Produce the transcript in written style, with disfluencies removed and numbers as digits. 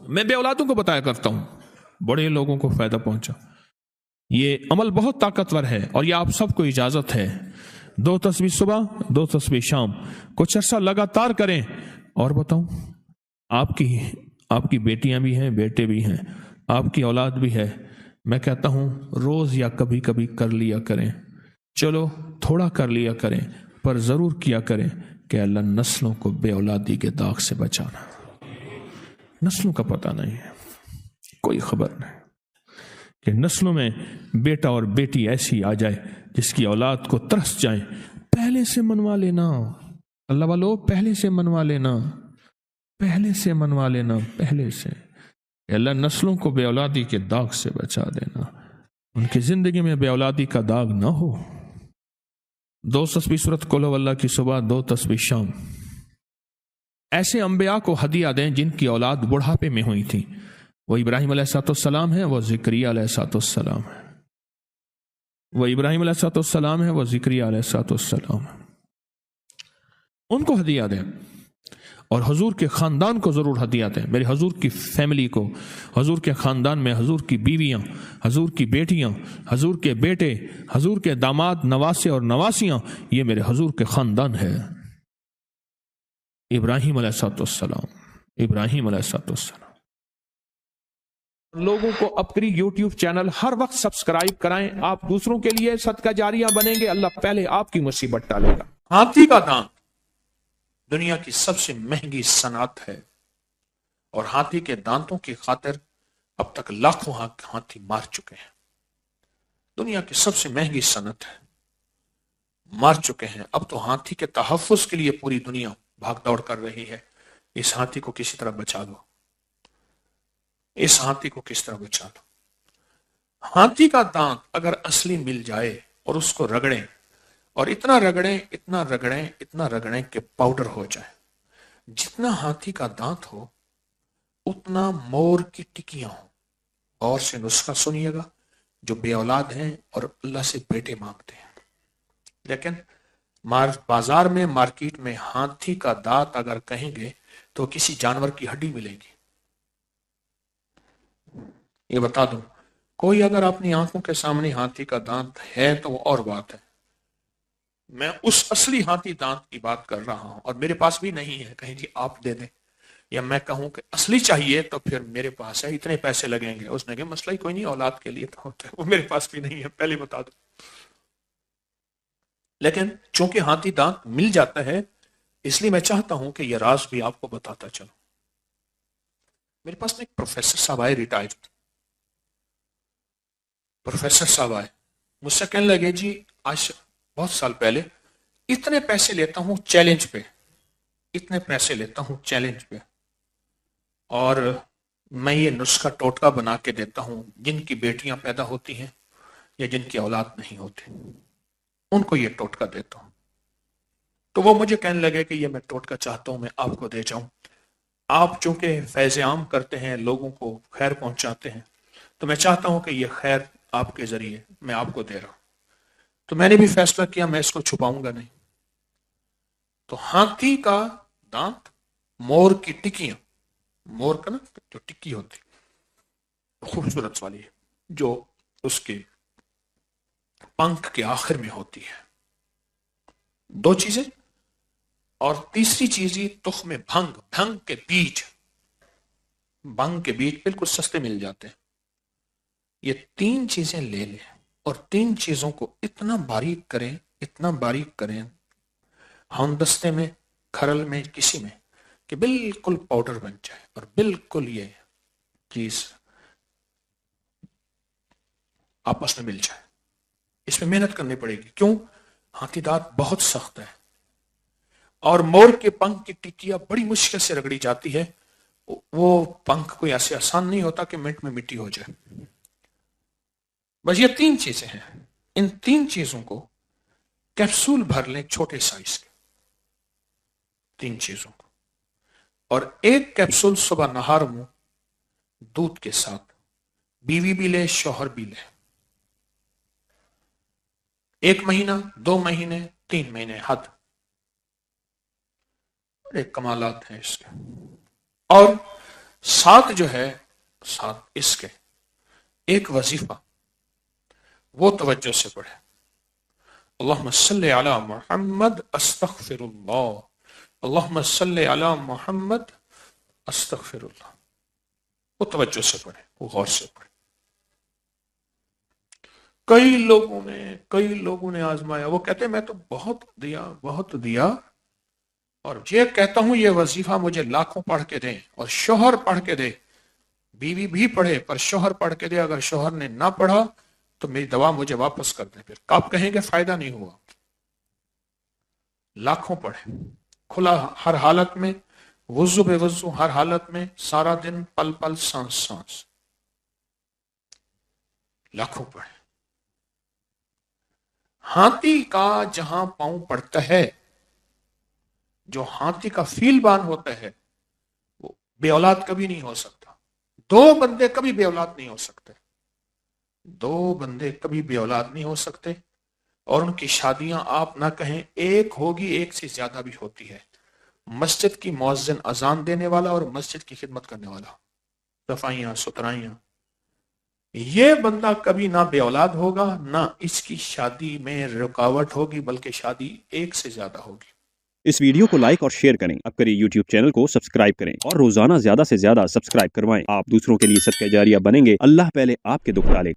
میں بے اولادوں کو بتایا کرتا ہوں، بڑے لوگوں کو فائدہ پہنچا۔ یہ عمل بہت طاقتور ہے اور یہ آپ سب کو اجازت ہے، 2 تسبیح صبح 2 تسبیح شام کچھ عرصہ لگاتار کریں۔ اور بتاؤں، آپ کی بیٹیاں بھی ہیں، بیٹے بھی ہیں، آپ کی اولاد بھی ہے، میں کہتا ہوں روز یا کبھی کبھی کر لیا کریں، چلو تھوڑا کر لیا کریں، پر ضرور کیا کریں کہ اللہ نسلوں کو بے اولادی کے داغ سے بچانا۔ نسلوں کا پتہ نہیں ہے، کوئی خبر نہیں کہ نسلوں میں بیٹا اور بیٹی ایسی آ جائے جس کی اولاد کو ترس جائیں، پہلے سے منوا لینا اللہ والو، پہلے سے منوا لینا، پہلے سے منوا لینا، پہلے سے، کہ اللہ نسلوں کو بے اولادی کے داغ سے بچا دینا، ان کی زندگی میں بے اولادی کا داغ نہ ہو۔ 2 تسبیح سورۃ قل ہو اللہ کی صبح، 2 تسبیح شام۔ ایسے انبیاء کو ہدیہ دیں جن کی اولاد بڑھاپے میں ہوئی تھی، وہ ابراہیم علیہ السلام ہے، وہ زکریا علیہ السلام ہے، وہ ابراہیم علیہ السلام ہے، وہ زکریا علیہ السلام ہے، ان کو ہدیہ دیں، اور حضور کے خاندان کو ضرور ہدیہ دیں، میرے حضور کی فیملی کو، حضور کے خاندان میں حضور کی بیویاں، حضور کی بیٹیاں، حضور کے بیٹے، حضور کے داماد، نواسے اور نواسیاں، یہ میرے حضور کے خاندان ہے۔ ابراہیم علیہ السلام، ابراہیم علیہ السلام۔ لوگوں کو اپنی یوٹیوب چینل ہر وقت سبسکرائب کرائیں، آپ دوسروں کے لیے صدقہ جاریہ بنیں گے، اللہ پہلے آپ کی مصیبت ٹالے گا۔ ہاتھی کا دانت دنیا کی سب سے مہنگی صنعت ہے، اور ہاتھی کے دانتوں کی خاطر اب تک لاکھوں ہاتھی مار چکے ہیں۔ دنیا کی سب سے مہنگی صنعت ہے، مار چکے ہیں۔ اب تو ہاتھی کے تحفظ کے لیے پوری دنیا بھاگ دوڑ کر رہی ہے، اس ہاتھی کو کسی طرح بچا دو، اس ہاتھی کو کس طرح بچا دو۔ ہاتھی کا دانت اگر اصلی مل جائے اور اس کو رگڑیں، اور اتنا رگڑیں اتنا رگڑیں اتنا رگڑیں کہ پاؤڈر ہو جائے، جتنا ہاتھی کا دانت ہو اتنا مور کی ٹکیاں ہوں۔ اور سے نسخہ سنیے گا، جو بے اولاد ہیں اور اللہ سے بیٹے مانگتے ہیں، لیکن بازار میں، مارکیٹ میں ہاتھی کا دانت اگر کہیں گے تو کسی جانور کی ہڈی ملے گی۔ یہ بتا دوں، کوئی اگر اپنی آنکھوں کے سامنے ہاتھی کا دانت ہے تو وہ اور بات ہے، میں اس اصلی ہاتھی دانت کی بات کر رہا ہوں، اور میرے پاس بھی نہیں ہے، کہیں جی آپ دے دیں، یا میں کہوں کہ اصلی چاہیے تو پھر میرے پاس ہے، اتنے پیسے لگیں گے، اس نے کہا مسئلہ ہی کوئی نہیں، اولاد کے لیے تو ہوتا ہے، وہ میرے پاس بھی نہیں ہے، پہلے بتا دوں۔ لیکن چونکہ ہاتھی دانت مل جاتا ہے، اس لیے میں چاہتا ہوں کہ یہ راز بھی آپ کو بتاتا چلوں۔ میرے پاس ایک پروفیسر صاحب آئے، ریٹائرڈ پروفیسر صاحب آئے، مجھ سے کہنے لگے جی آج بہت سال پہلے، اتنے پیسے لیتا ہوں چیلنج پہ، اتنے پیسے لیتا ہوں چیلنج پہ، اور میں یہ نسخہ ٹوٹکا بنا کے دیتا ہوں، جن کی بیٹیاں پیدا ہوتی ہیں یا جن کی اولاد نہیں ہوتی، ان کو یہ ٹوٹکا دیتا ہوں۔ تو وہ مجھے کہنے لگے کہ یہ میں ٹوٹکا چاہتا ہوں میں آپ کو دے جاؤں، آپ چونکہ فیض عام کرتے ہیں، لوگوں کو خیر پہنچاتے ہیں، تو میں چاہتا ہوں کہ یہ خیر آپ کے ذریعے میں آپ کو دے رہا ہوں۔ تو میں نے بھی فیصلہ کیا میں اس کو چھپاؤں گا نہیں۔ تو ہاتھی کا دانت، مور کی ٹکیاں، مور کا نا جو ٹکی ہوتی خوبصورت والی ہے، جو اس کے پنکھ کے آخر میں ہوتی ہے، 2 چیزیں، اور تیسری چیز یہ تخم بھنگ، بھنگ کے بیج، بھنگ کے بیج بالکل سستے مل جاتے ہیں، یہ 3 چیزیں لے لیں، اور 3 چیزوں کو اتنا باریک کریں، اتنا باریک کریں، ہم-دستے میں، کھرل میں، کسی میں، کہ بالکل پاؤڈر بن جائے، اور بالکل یہ چیز آپس میں مل جائے۔ اس میں محنت کرنی پڑے گی، کیوں؟ ہاتھی دانت بہت سخت ہے، اور مور کے پنکھ کی ٹکیاں بڑی مشکل سے رگڑی جاتی ہے، وہ پنکھ کوئی ایسے آسان نہیں ہوتا کہ منٹ میں مٹی ہو جائے۔ بس یہ 3 چیزیں ہیں، ان 3 چیزوں کو کیپسول بھر لیں چھوٹے سائز کے، 3 چیزوں کو، اور 1 کیپسول صبح نہار منہ دودھ کے ساتھ، بیوی بھی لے شوہر بھی لے، 1 مہینہ، 2 مہینے، 3 مہینے حد، بڑے کمالات ہیں اس کے۔ اور ساتھ جو ہے، ساتھ اس کے ایک وظیفہ وہ توجہ سے پڑھے، اللہم صلی علی محمد استغفر اللہ، اللہم صلی علی محمد استغفر اللہ، وہ توجہ سے پڑھے، وہ غور سے پڑھے۔ کئی لوگوں نے آزمایا، وہ کہتے ہیں میں تو بہت دیا اور یہ کہتا ہوں یہ وظیفہ مجھے لاکھوں پڑھ کے دیں اور شوہر پڑھ کے دے، بیوی بھی پڑھے پر شوہر پڑھ کے دے، اگر شوہر نے نہ پڑھا تو میری دوا مجھے واپس کر دیں، پھر آپ کہیں گے فائدہ نہیں ہوا۔ لاکھوں پڑھے، کھلا ہر حالت میں، وضو بے وضو ہر حالت میں، سارا دن، پل پل، سانس سانس، لاکھوں پڑھے۔ ہاتھی کا جہاں پاؤں پڑتا ہے، جو ہاتھی کا فیل بان ہوتا ہے، وہ بے اولاد کبھی نہیں ہو سکتا۔ دو بندے کبھی بے اولاد نہیں ہو سکتے، دو بندے کبھی بے اولاد نہیں ہو سکتے، اور ان کی شادیاں آپ نہ کہیں ایک ہوگی، ایک سے زیادہ بھی ہوتی ہے۔ مسجد کی مؤذن اذان دینے والا اور مسجد کی خدمت کرنے والا، صفائیاں ستھرائیاں، یہ بندہ کبھی نہ بے اولاد ہوگا، نہ اس کی شادی میں رکاوٹ ہوگی، بلکہ شادی ایک سے زیادہ ہوگی۔ اس ویڈیو کو لائک اور شیئر کریں، اب کریں یوٹیوب چینل کو سبسکرائب کریں اور روزانہ زیادہ سے زیادہ سبسکرائب کروائیں۔ آپ دوسروں کے لیے صدقہ جاریہ بنیں گے، اللہ پہلے آپ کے دکھ ٹالے۔